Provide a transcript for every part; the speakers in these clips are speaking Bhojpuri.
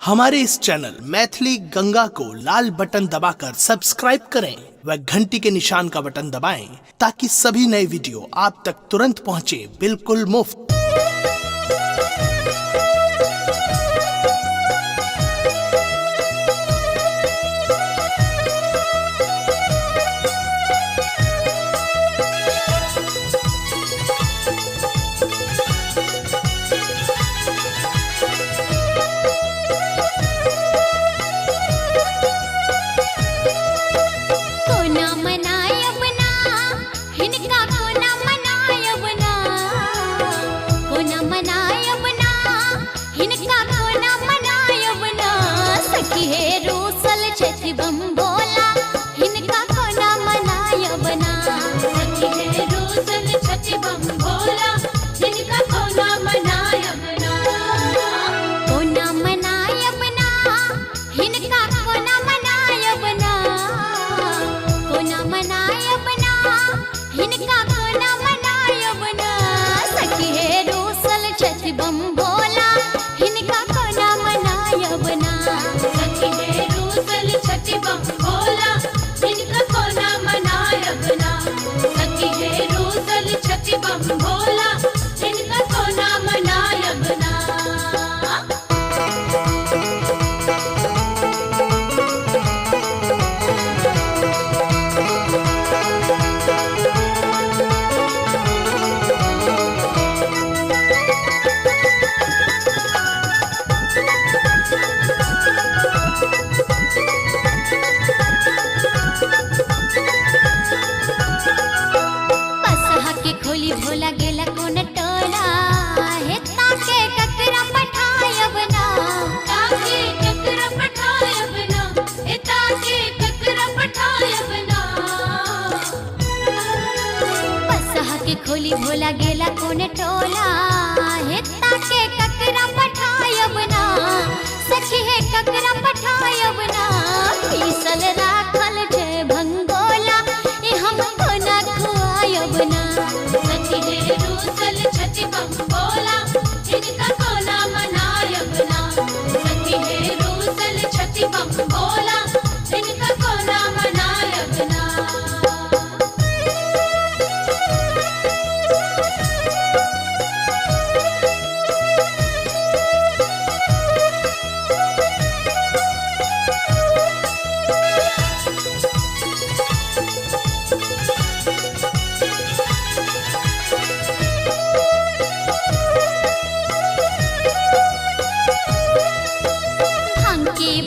हमारे इस चैनल मैथिली गंगा को लाल बटन दबाकर सब्सक्राइब करें व घंटी के निशान का बटन दबाएं ताकि सभी नए वीडियो आप तक तुरंत पहुंचे बिल्कुल मुफ्त। खोली भोला गेला कोने टोला हेता के ककरा पठायब ना सखी है ककरा पठायब ना पीसल राखल छे भंगोला ए हमको ना खुआयब ना सखी है रूसल छति भंगोला इनका कोना मनायब ना सखी है रूसल छति भंगोला इनका कोना मनायब ना।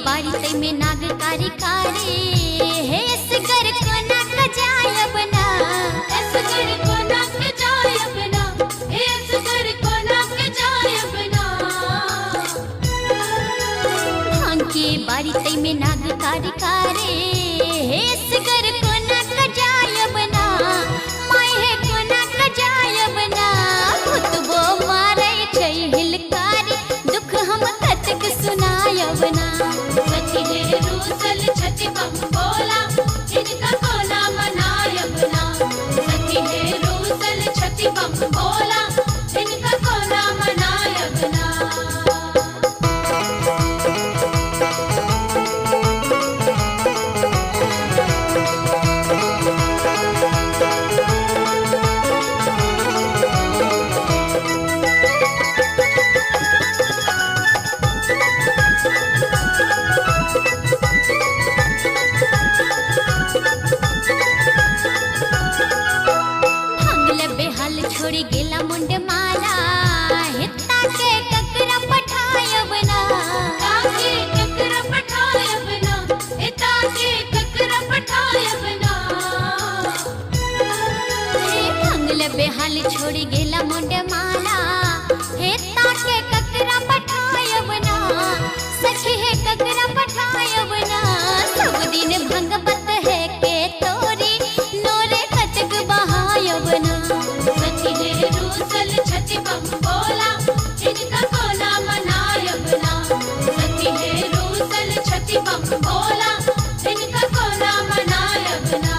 बारी में नागकारी कारी है असगर को ना कजायब ना असगर को ना कजायब ना है असगर को ना कजायब ना भांग के बारी में नागकारी कारी है असगर को ना कजायब ना माय है को ना कजायब ना खुतबो मारे छै हिलकारी दुख हम कतक सुनायब ना रूसल छति भंगोला इनका कोना मनायब ना सखी है रूसल छति भंगोला इनका कोना मनायब ना। छोड़ी गेला मुंड माला हिता के ककरा पठायब ना ताके ककरा पठायब ना हिता के ककरा पठायब ना भंगल बेहाल छोड़ी गेला मुंड माला हिता के ककरा पठायब ना सखी है ककरा पठायब ना सब दिन भंगपत है के तोरी नोरे कतक बहायब ना रूसल छति भंगोला इनका कोना मनायब ना सखी है रूसल छति भंगोला इनका कोना मनायब ना।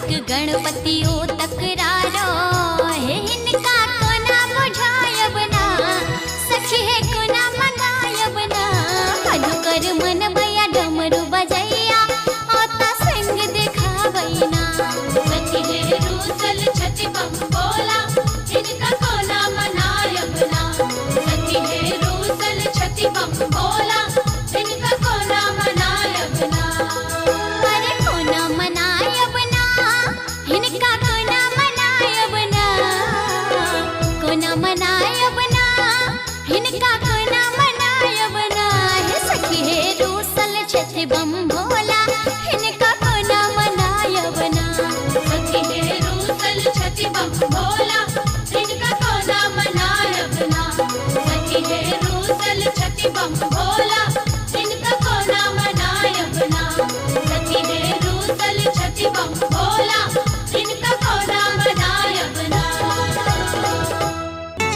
कार्तिक गणपति ओ तकरारो हे इनका कोना बुझायब ना सखी है कोना मंगायब ना मधुकर मन भैया डमरू बजैया आता संग दिखावैना सखी है रूसल छति बम बोला इनका कोना मनायब ना सखी है रूसल छति बम बोला इनका कोना मनायब ना अरे कोना मनायब ना इनका कोना मनायब ना कोना मनायब ना इनका कोना मनायब ना हे सखी हे रूसल छति बम भोला इनका कोना मनायब ना सखी हे रूसल छति बम भोला इनका कोना मनायब ना सखी हे रूसल छति बम भोला इनका कोना मनायब ना सखी हे रूसल छति बम भोला इनका कोना मनायब ना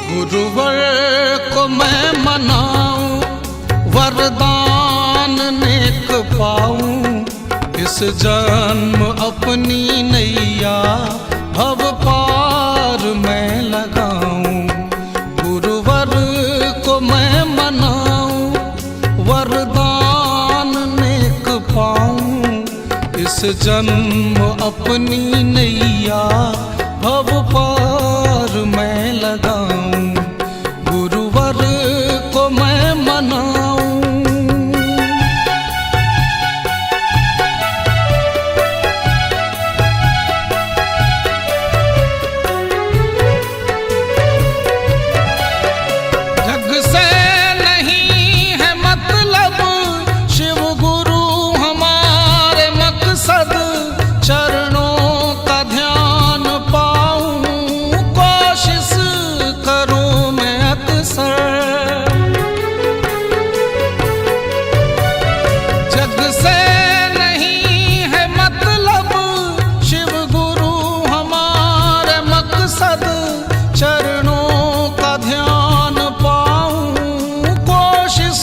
गुरुवर को मैं मनाऊं वरदान नेक पाऊं इस जन्म अपनी नैया भव पार मैं लगाऊं गुरुवर को मैं मनाऊं वरदान नेक पाऊं इस जन्म अपनी नैया भव पार मैं लगाऊं गुरुवर को मैं मनाऊं जग से नहीं है मतलब शिव गुरु हमारे मकसद चरणों का ध्यान पाऊं कोशिश करूं मैं अक्सर जग से नहीं है मतलब शिव गुरु हमारे मकसद चरणों का ध्यान पाऊं कोशिश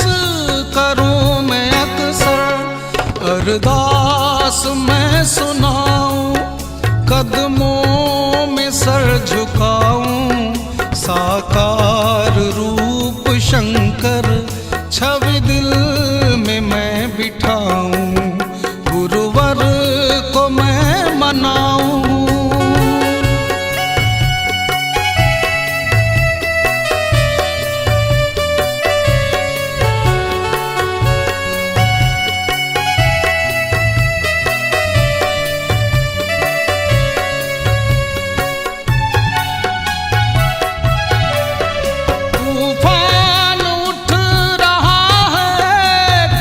करूं मैं अक्सर अरदास मैं सुनाऊं कदमों में सर झुकाऊं साकार रूप शंकर छवि दिल में मैं बिठाऊं गुरुवर को मैं मनाऊं तूफान उठ रहा है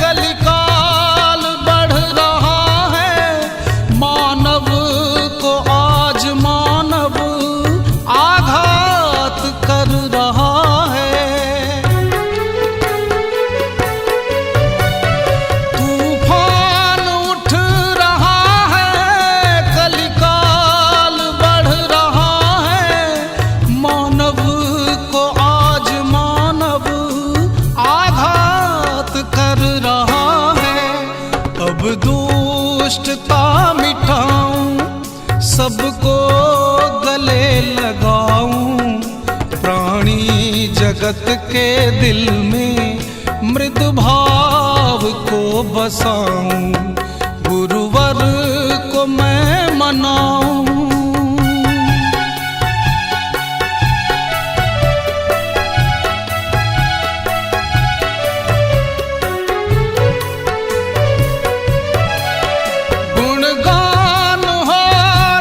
कलिकाल बढ़ रहा है मानव को आज मानव आघात कर रहा है तूफान उठ रहा है कलिकाल बढ़ रहा है मानव को आज मानव आघात कर रहा है अब दुष्टता मिटाऊं सबको गले लगाऊं प्राणी जगत के दिल में मृद भाव को बसाऊं गुरुवर को मैं मनाऊं गुणगान हो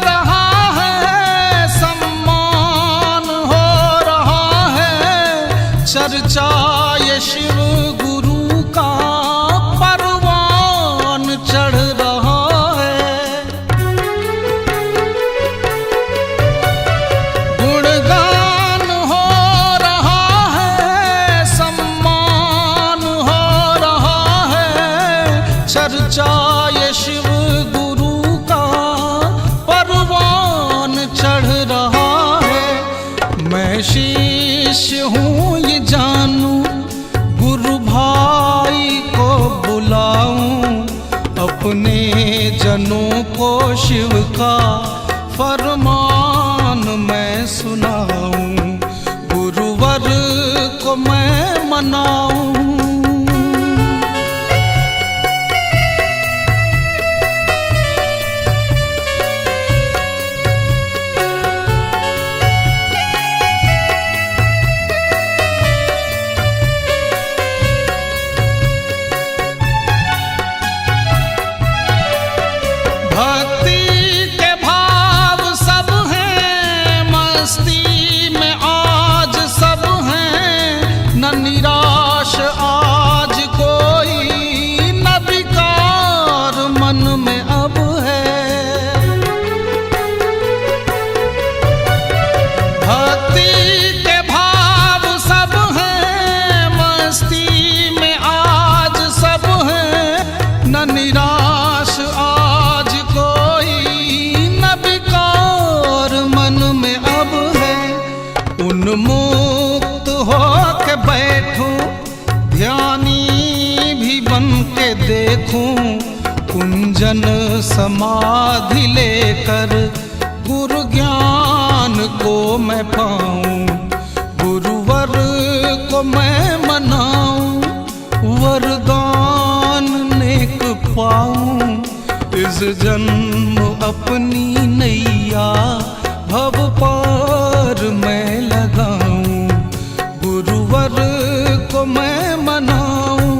रहा है सम्मान हो रहा है चर्चा ये शिव गुरु का परवान चढ़ शिव का फरमान मैं सुनाऊं, गुरुवर को मैं मनाऊं। मुक्त हो के बैठूं, ध्यानी भी बन के देखूं, कुंजन समाधि लेकर गुरु ज्ञान को मैं पाऊं, गुरुवर को मैं मनाऊं, वरदान नेक पाऊं। इस जन्म अपनी नैया भव पार मैं लगाऊं, गुरुवर को मैं मनाऊं।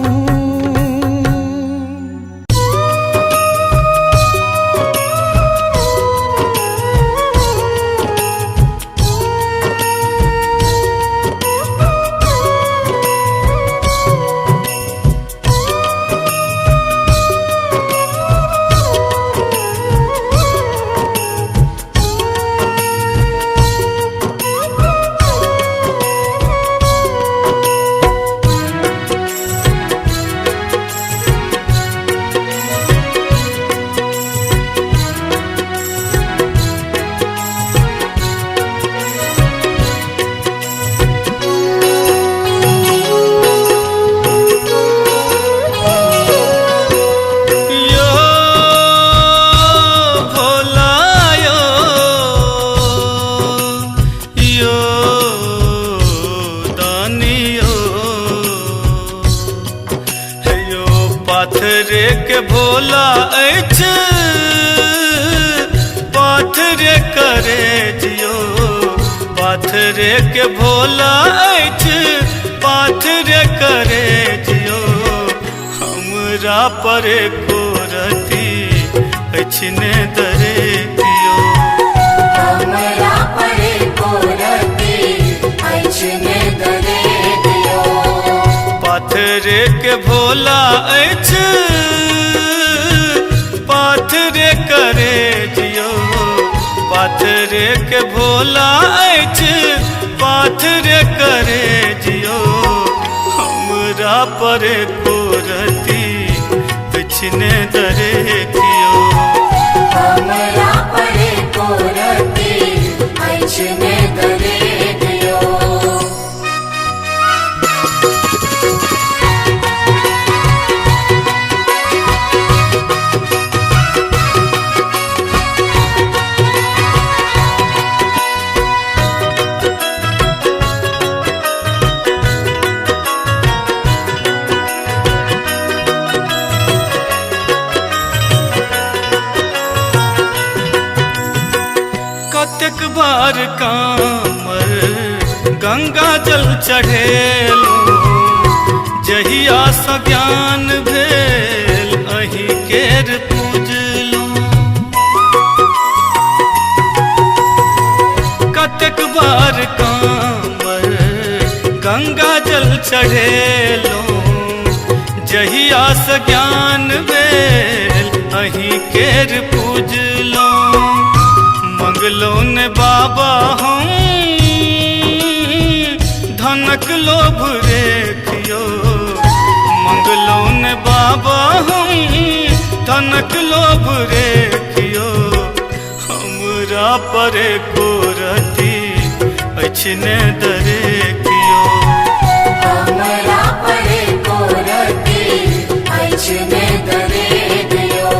पाथरे के भोला ऐछ पाथरे करे जियो, पाथरे के भोला ऐछ पाथरे करे जियो, हमरा पर को रती ऐछने दरे दियो, हमरा पर को रती ऐछने दरे दियो। पाथरे के भोला ऐछ पाथरे करे जियो, पाथरे के भोला ऐछ पाथरे करे जियो, हमरा पर को रती ऐछने दरे दियो, हमरा पर को रती ऐछने दरे दियो। कतेक बार कांवर गंगा जल चढ़ेलो, जहिया सँ ज्ञान भेल अहि केर पूजलो, कतेक बार कांवर गंगा जल चढ़ेलो, जहिया सँ ज्ञान भेल अहि केर पूजलो, मंगलो ने बाबा हम धनक लोभ रेखियो, मंगलो ने बाबा हम धनक लोभ रेखियो, हमरा पर को रती ऐछने दरे कियो, हमरा पर को रती ऐछने दरे दियो।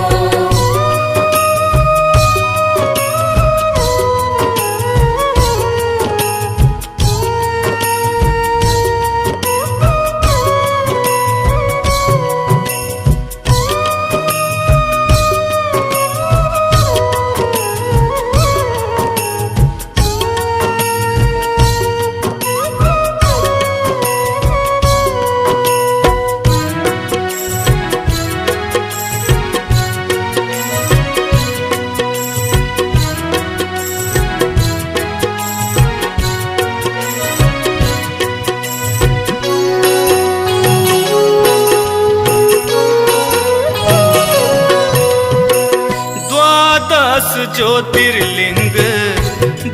द्वादश ज्योतिर्लिंग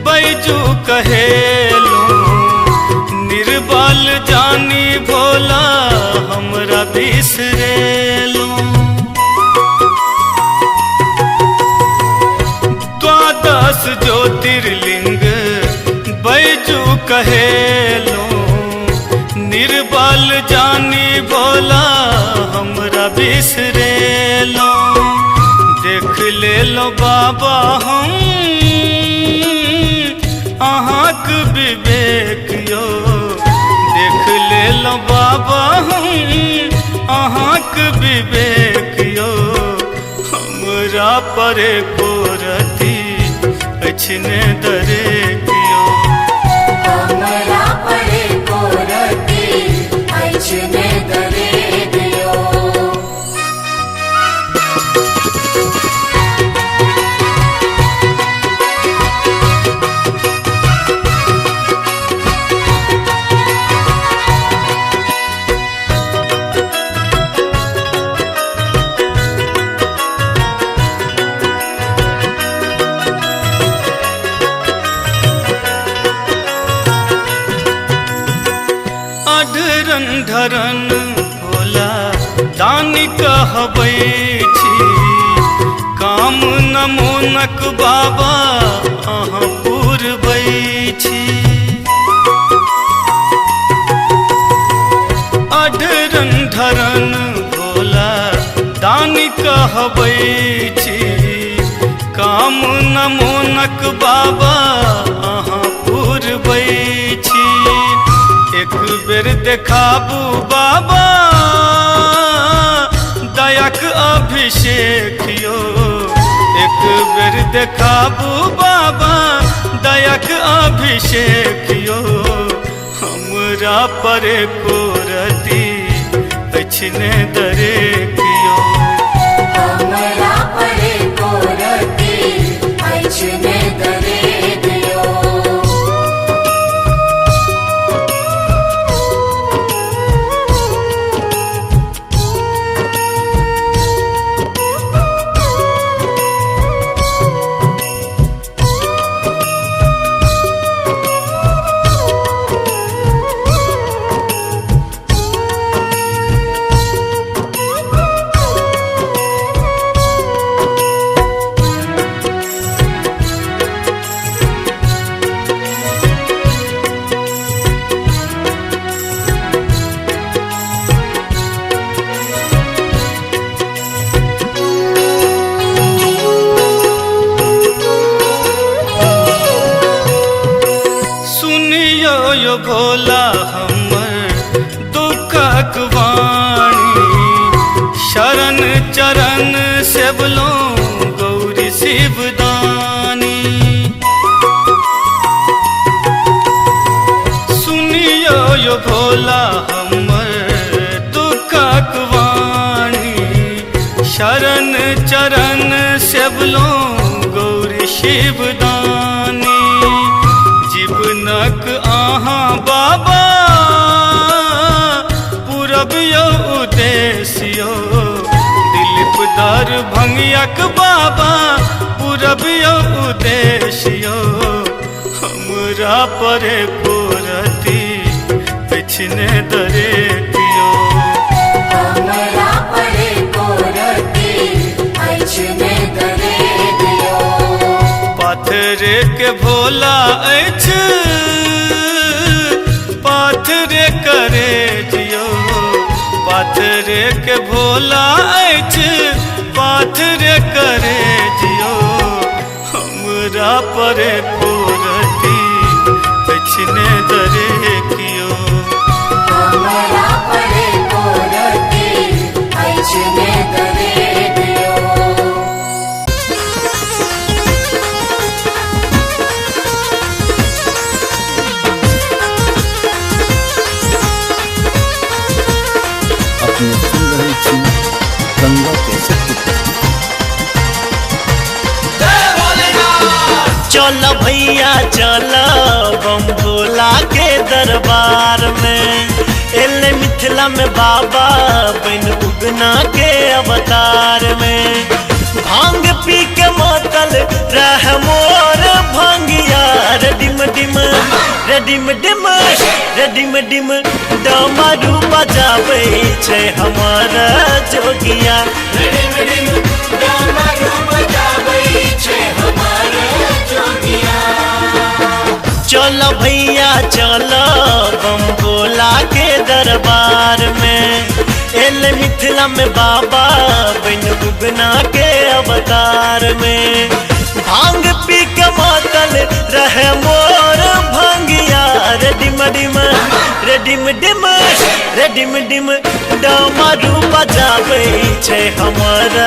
बैजू कहेलो, निर्बल जानी भोला हमरा बिसरेलो। द्वादश ज्योतिर्लिंग बैजू कहेलो, निर्बल जानी भोला हमरा बिसरेलो। देख ले लो बाबा हम अहाँक विवेक यो, देख ले लो बाबा हम अहाँक विवेक यो। हमरा परे कोरती अछने दरे कियो, हमरा परे कोरती अछने दरे दियो। अढरन ढरन भोला दानी कहबै छी, काम नमोनक बाबा अहाँ पुरबै छी। अढरन ढरन भोला दानी कहबै छी, काम नमोनक बाबा अहाँ पुरबै छी। एक बेर देखाबू बाबा दयाक अभिषेक यो, एक बेर देखाबू बाबा दयाक अभिषेक यो। हमरा परे कोरती अछने दरे कियो, हमरा परे कोरती अछने दरे दियो। यो भोला हमर दुखक वाणी, शरण चरण सेवलो गौरी शिवदानी। सुनियो यो भोला हमर दुखक वाणी, शरण चरण सेवलो गौरी शिवदानी। जीवनक अहाँ बाबा पूरब यो उद्देश्य, दिलीप दर भंगियक बाबा पूरब यो उद्देश्य। हमरा परे कोरती अछने दरे कियो, हमरा परे कोरती अछने दरे दियो। पाथर के भोला अछ पाथर करे जियो, पाथर के भोला अछ पाथर करे जियो। हमरा परे कोरती अछने दरे कियो, हमरा परे कोरती अछने दरे दियो। अपने सुन रहे छी गंगा के सत्य। चल भैया चल बम भोला के दरबार में, एले मिथिला में बाबा बन उगना के अवतार में। भांग पी के मातल रेडिम डिम रेडिम डिम डमरू बजाबै छै हमर जोगिया रिम रिम डमरू बजाबै छै हमर जोगिया चल भैया चल बम भोला के दरबार में एल मिथिला में बाबा बन बुगना के अवतार में भांग पी के मातल रहे मोर भंगिया रेडिम डिम रेडिम डिम रेडिम डिम डमरू बजाबै छै हमर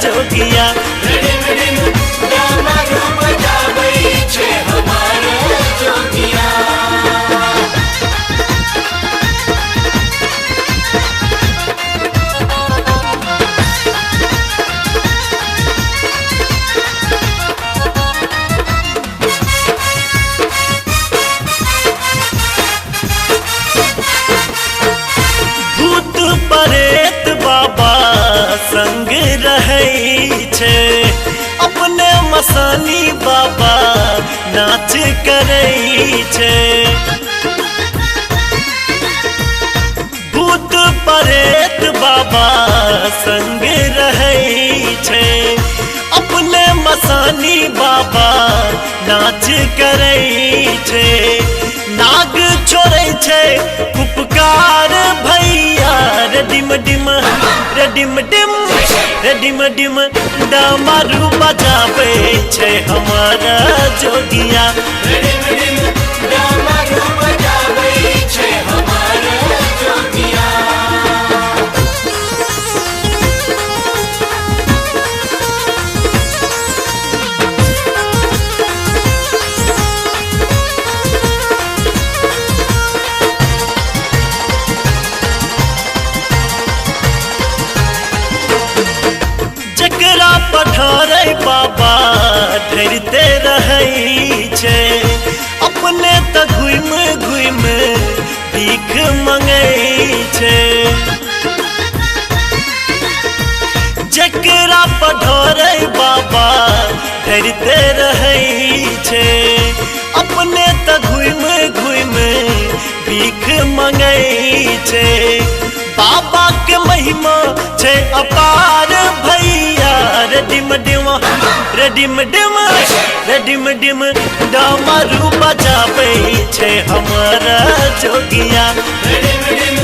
जोगिया रिम रिम डमरू बजाबै छै हमर जोगिया परेत बाबा संग रहै छै अपने मसानी बाबा नाच करै छै भूत परेत बाबा संग रहै छै अपने मसानी बाबा नाच करै छै नाग छोड़ै छै उपकार भैया रेडिम डिम रेडिम डिम रेडिम डिम डमरू बजाबै छै हमर जोगिया रिम रिम डमरू बजाबै छै हमर जोगिया जकरा पठारै बाबा धरते रहै छै अपने त घुम घुम भीख मंगै छै जकरा पठारै बाबा धरते रहै छै अपने त घुम घुम भीख मंगै छै बाबा के महिमा छै अपार भैया रेडिम डिम रेडिम डिम रेडिम डिम डमरू बजाबै छै हमर जोगिया रिम रिम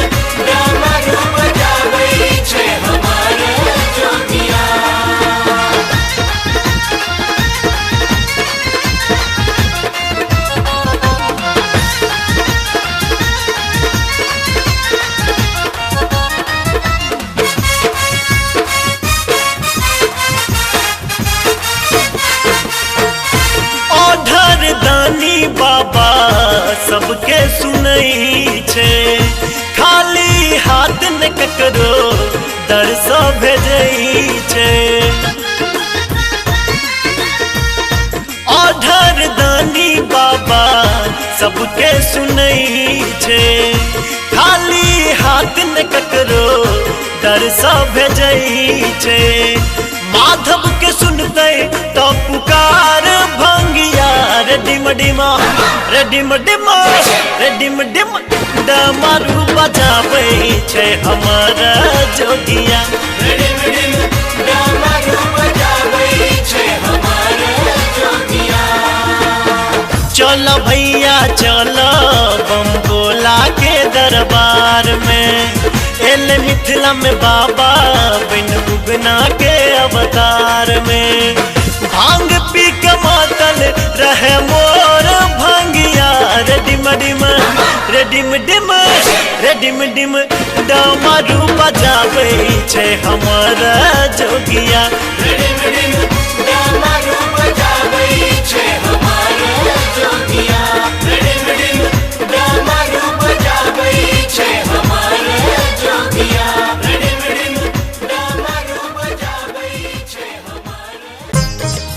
डमरू बजाबै छै हमर जोगिया दानी बाबा सबके सुनै छै खाली हाथ न ककरो दर सँ भेजै छै ओढ़र दानी बाबा सबके सुनै छै खाली हाथ न ककरो दर सँ भेजै छै माधव के सुनतै तो पुकार भंगिया रेडिम डिम रेडिम डिम रेडिम डिम डमरू बजाबै छै हमर जोगिया रिम रिम डमरू बजाबै छै हमर जोगिया चल भैया चल बम भोला के दरबार में एल मिथिला में बाबा बन बुगना के अवतार में भांग पी के मातल रहे मोर भंगिया रेडिम डिम रेडिम डिम रेडिम डिम डमरू बजाबै छै हमर जोगिया रिम रिम डमरू बजाबै छै हमर जोगिया रिम रिम डमरू बजाबै छै हमर जोगिया रिम रिम डमरू बजाबै छै हमर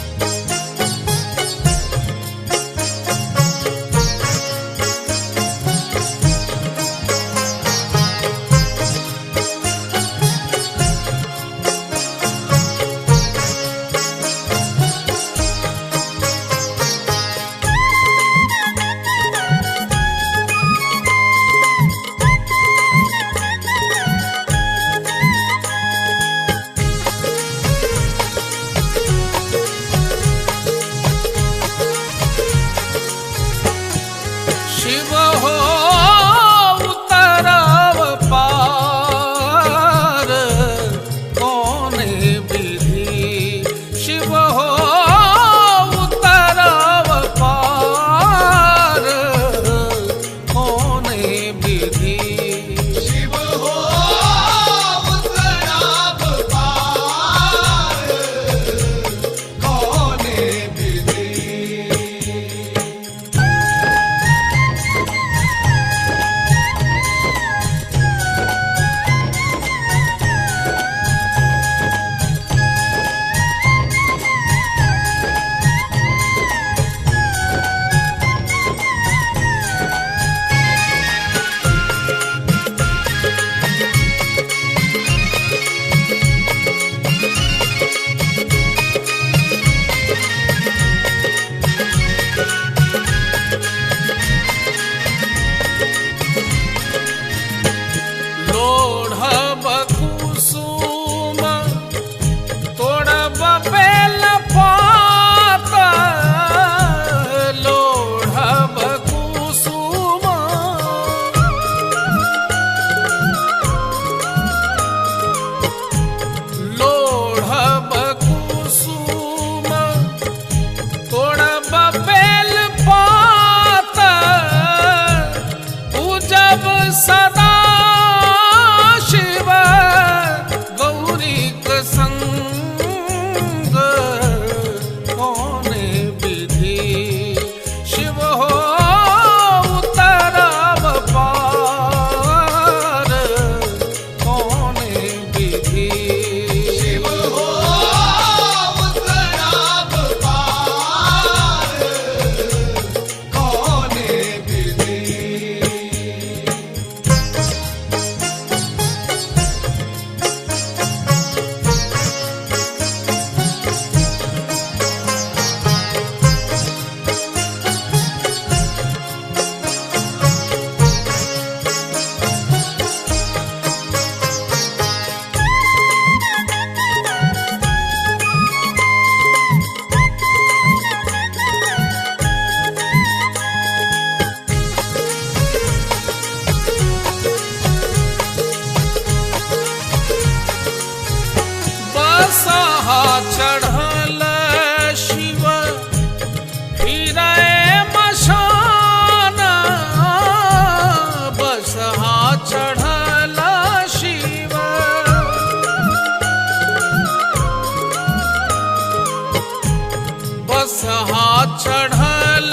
बसहा चढ़ल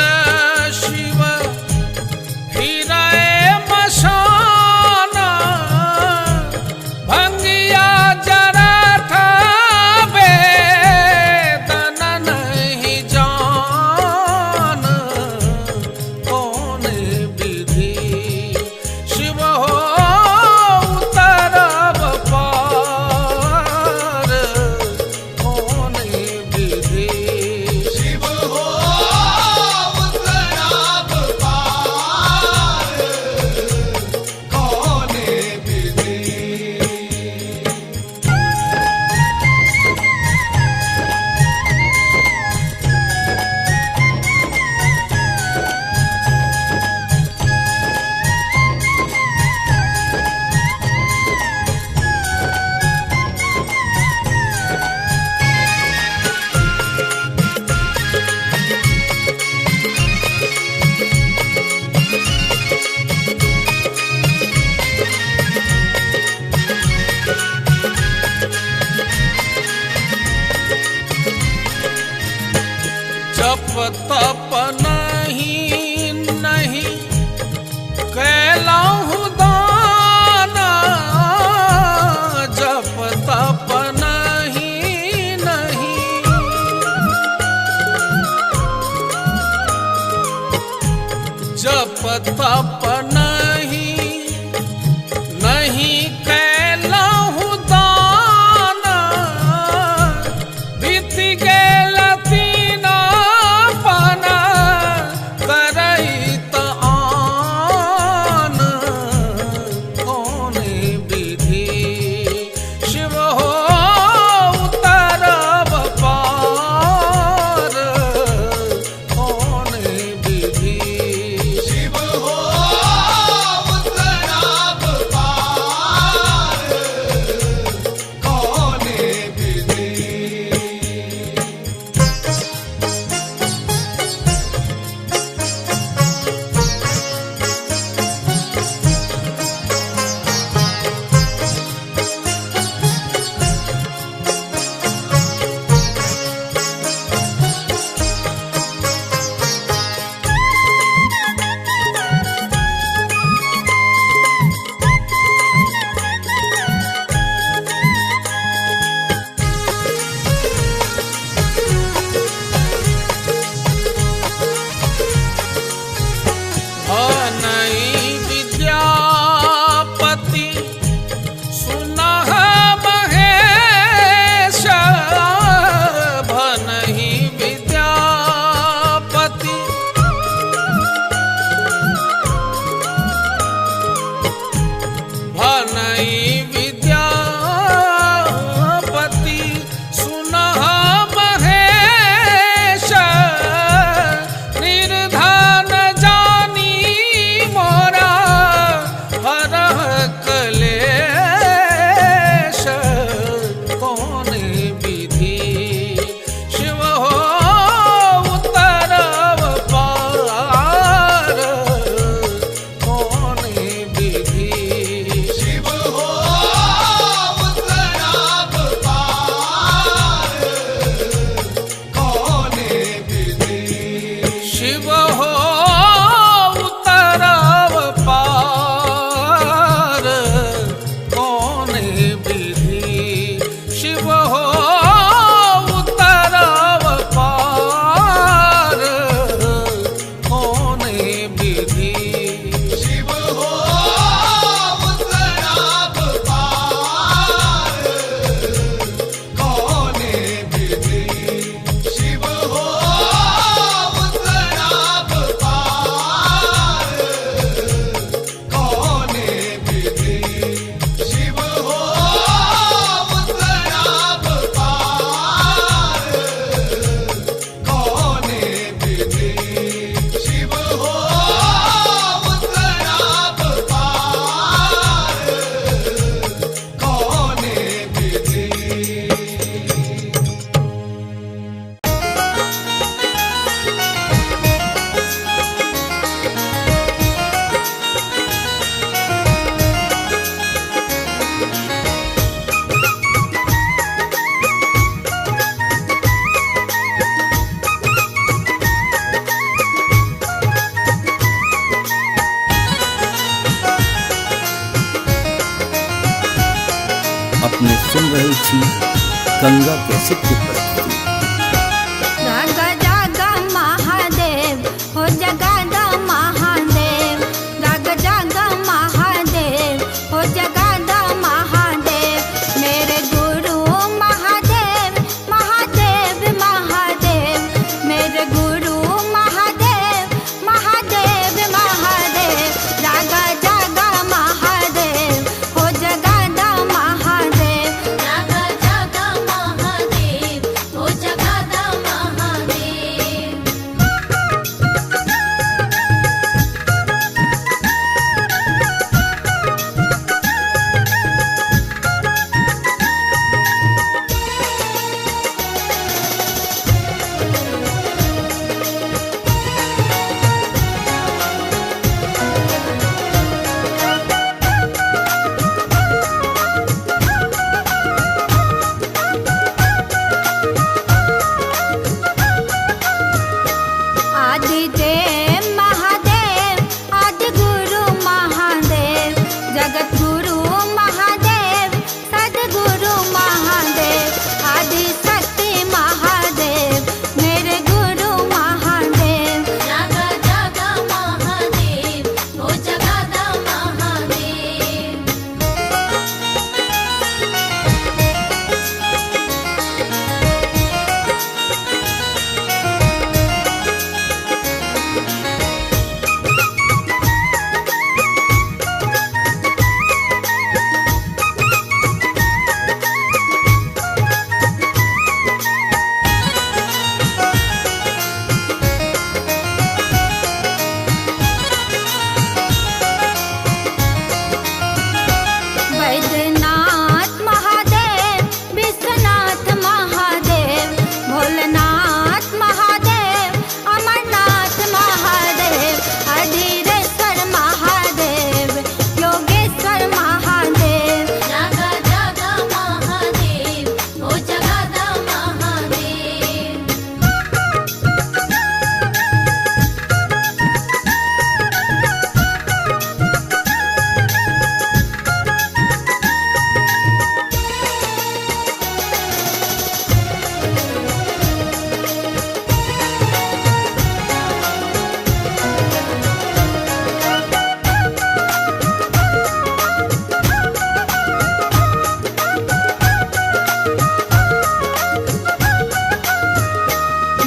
शिव फिरे मशाना भंगिया जरा था वेदन नहीं जान कौन विधि शिव हो उतरब पार कौन विधि शिव हो उतराब पार कौन विधि। जप तप नहीं नहीं कैलाहू दाना जप तप नहीं नहीं जप तप नहीं नहीं कैलाहू दाना बीत गेल तीना पाना करैत आन कौन विधि शिव हो उतरब पार कौन विधि शिव हो गंगा कैसेट की प्रस्तुति। जागा जागा महादेव हो जगादा महादेव, जागा जागा महादेव हो जगादा महादेव, मेरे गुरु महादेव महादेव महादेव, मेरे गुरु महादेव महादेव महादेव, जागा जागा महादेव हो जगादा महादेव, जागा जागा महादेव हो जगादा महादेव। आदिदेव महादेव आदि गुरु महादेव, जगत गुरु महादेव सदगुरु महादेव, आदि शक्ति महादेव मेरे गुरु महादेव, जागा जागा महादेव हो जगादा महादेव। वैद्यनाथ महादेव विश्वनाथ महादेव, भोलेनाथ महादेव अमरनाथ महादेव, अधीरेश्वर महादेव योगेश्वर महादेव, जागा जागा महादेव हो जगादा महादेव।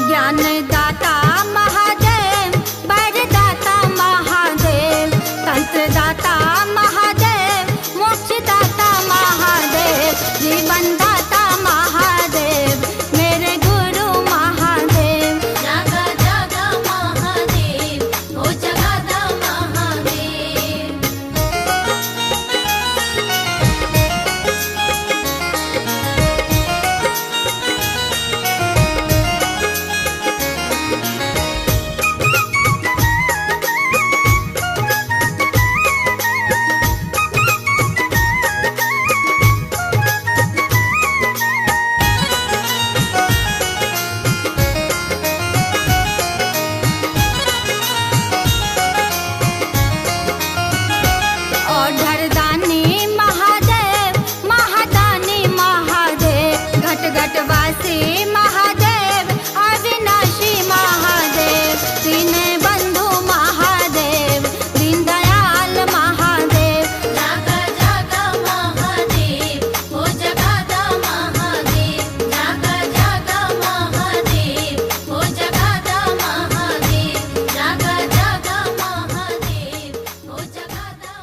ज्ञानदाता महादेव, वरदाता महादेव, तंत्रदाता महादेव, मोक्षदाता महादेव, जीवनदाता महादेव मेरे गुरु महादेव, जागा जागा महादेव हो जगादा महादेव। और धरदानी महादेव महादानी महादेव, घट घटवासी महादेव अविनाशी महादेव, दीन बंधु महादेव दीनदयाल महादेव, जागा जागा महादेव हो जगादा महादेव, जागा जागा महादेव हो जगादा महादेव, जागा जागा महादेव हो जगादा।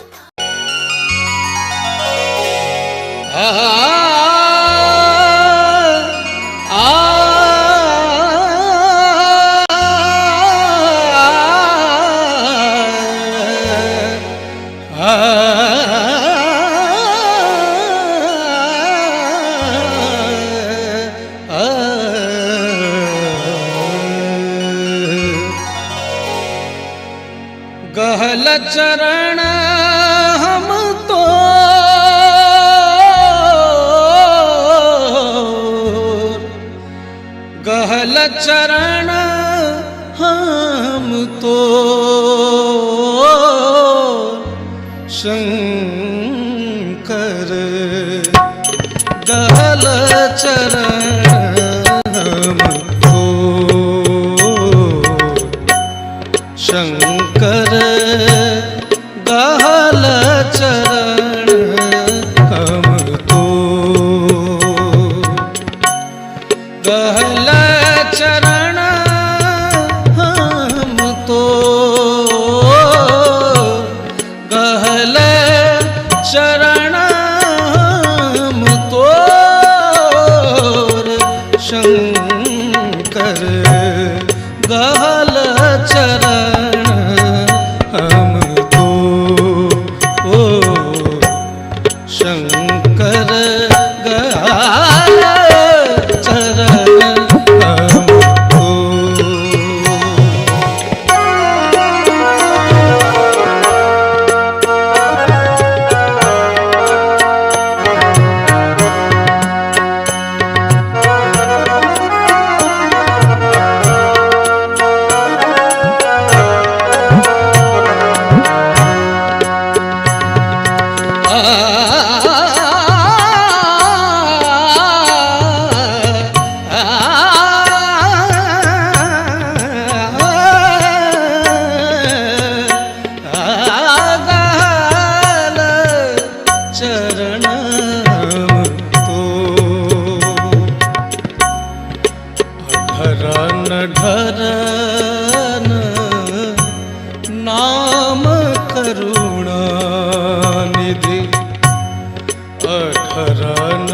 गहल चरण हम तो गहल चरण हम तो शंकर गहल चरण गहल चरण हम तो ओ शंकर गहल चरण हम तो। ढरन नाम करुणा निधि अठरन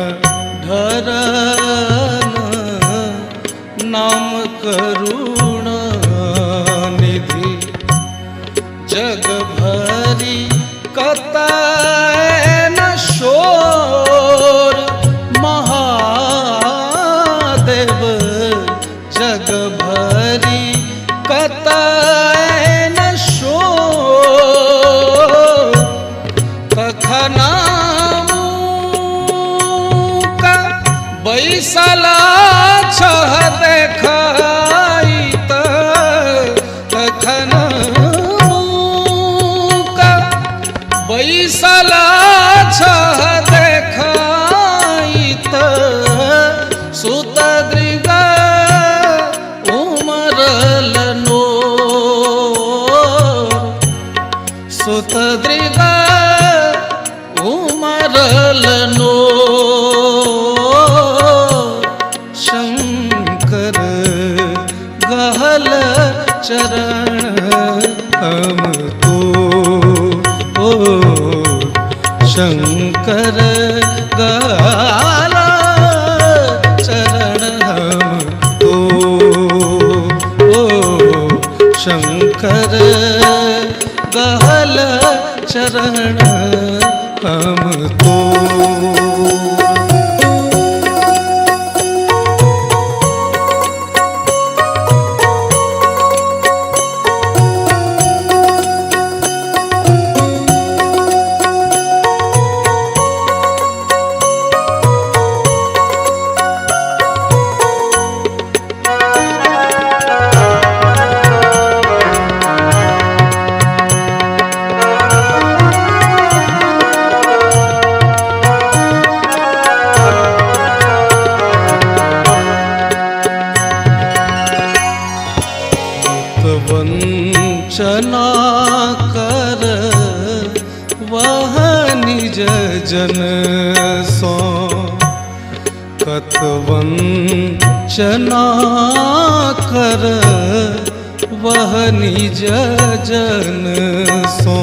ढरन नाम करुणा निधि जग भरी कतय न शोर महादेव जग भरी कतय न शोर तखनामुक बैसला छह देखाइत तखनामुक बैसला छह देखाइत सुत दृग सुत दृग उमरलनो शंकर गहल चरण हम तो ओ शंकर गहल चरण हम तो ओ शंकर गहल चरण हम तो। वंचना कर वह निज जन सो कत वंचना कर वह निज जन सो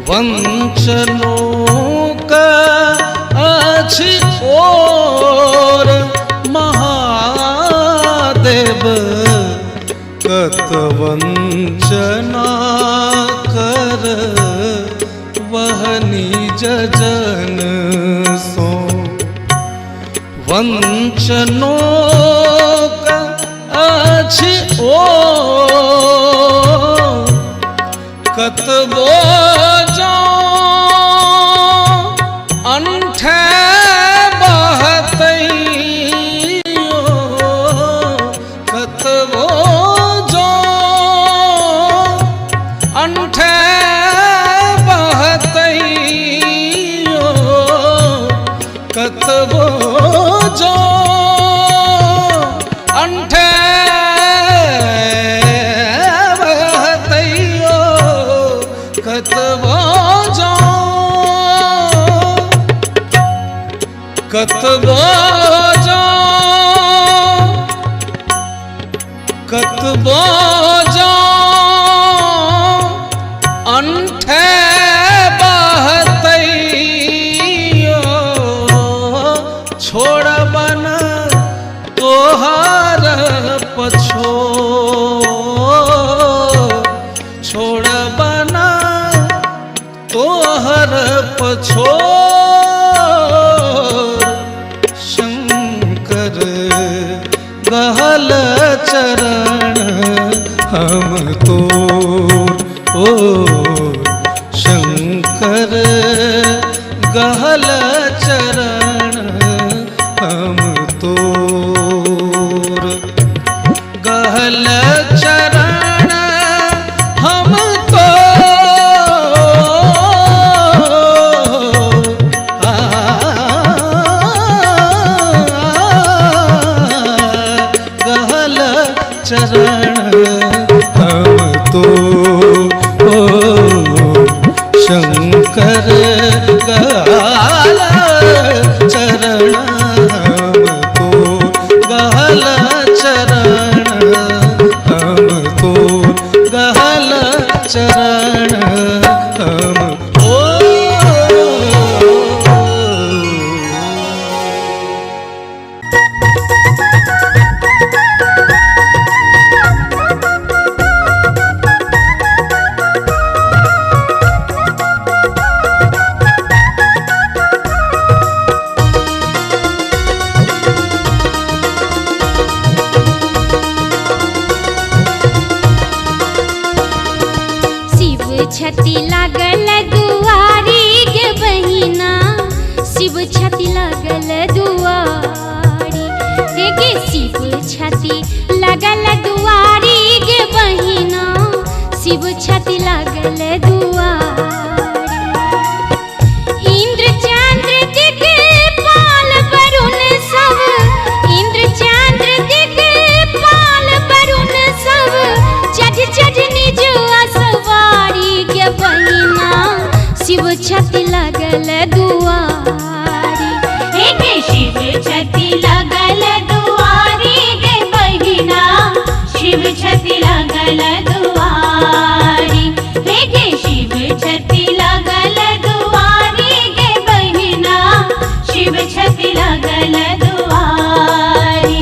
वंचनों का अछि और महादेव कत वंचना कर वह निज जन सो वंचनों का अछि ओ कत बोझो अंठे बहतैयो कत बोझो अंठे बहतैयो कत बोझो अंठे बहतैयो कत बोझो कत बोझो कत बोझो अंठे बहतैयो छोड़ बन तोहर छोड़ बना तोहर पछो शंकर गहल चरण हम तो ओ शंकर गहल चरण हम तो गहल चरण हम तो गहल चरण हम तो शंकर गहल चरण हम तो गहल चरण हम तो गहल चरण हम छति लागल दुआरी गे बहिना शिव छति लागल दुआरी गे शिव छति लागल दुआरी गे बहिना शिव छति लागल दुआरी इंद्र चंद्र दिक्पाल वरुण सब इंद्र चंद्र दिक्पाल वरुण सब चढ़ चढ़ निज असवारी गे बहिना शिव छति लागल दुआरी गे शिव छति लागल दुआरी गे बहिना शिव छति लागल दुआरी गे शिव छति लागल दुआरी गे बहिना शिव छति लागल दुआरी।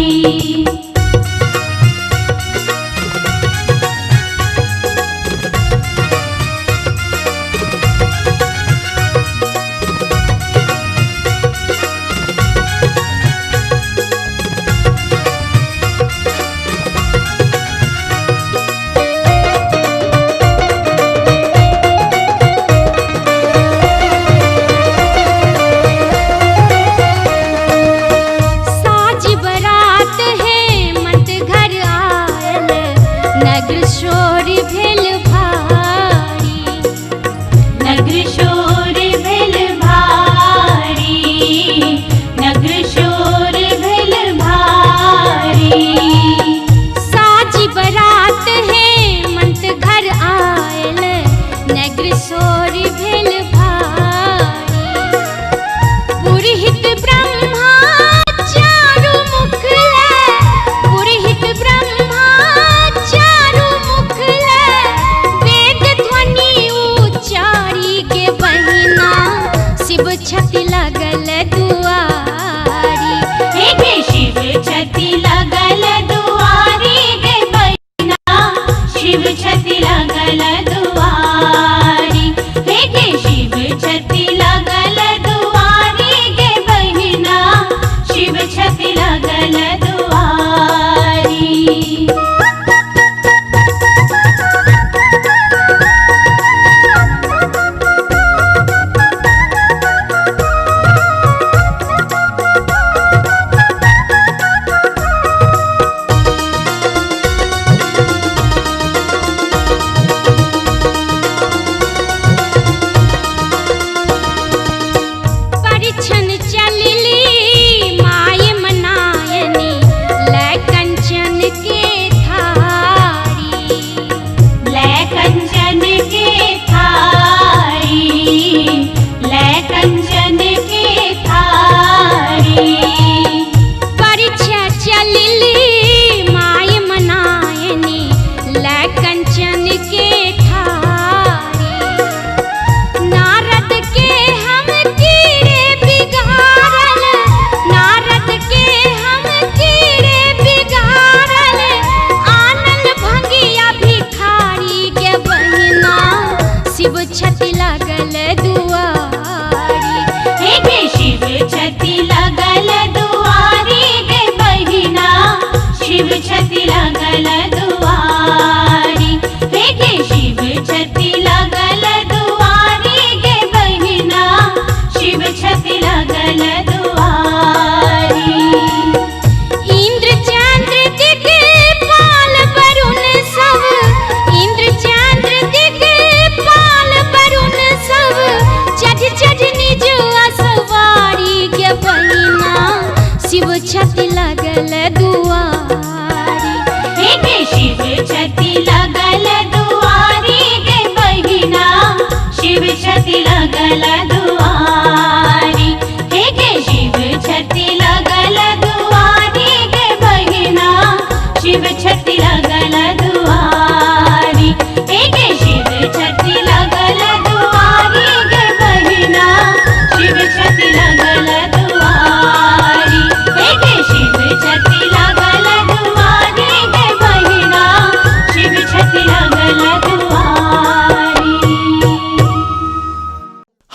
नगर शोर भेल भारी नगर शोर भेल भारी नगर शोर भेल भारी साजी बरात है मंत घर आयल नगर शोर भेल भारी पुरोहित ब्रह्मा चारु मुख पुरोहित ब्रह्मा चारु मुख ले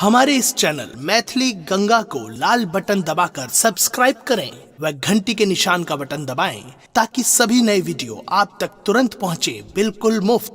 हमारे इस चैनल मैथिली गंगा को लाल बटन दबाकर सब्सक्राइब करें व घंटी के निशान का बटन दबाएं ताकि सभी नए वीडियो आप तक तुरंत पहुंचे बिल्कुल मुफ्त।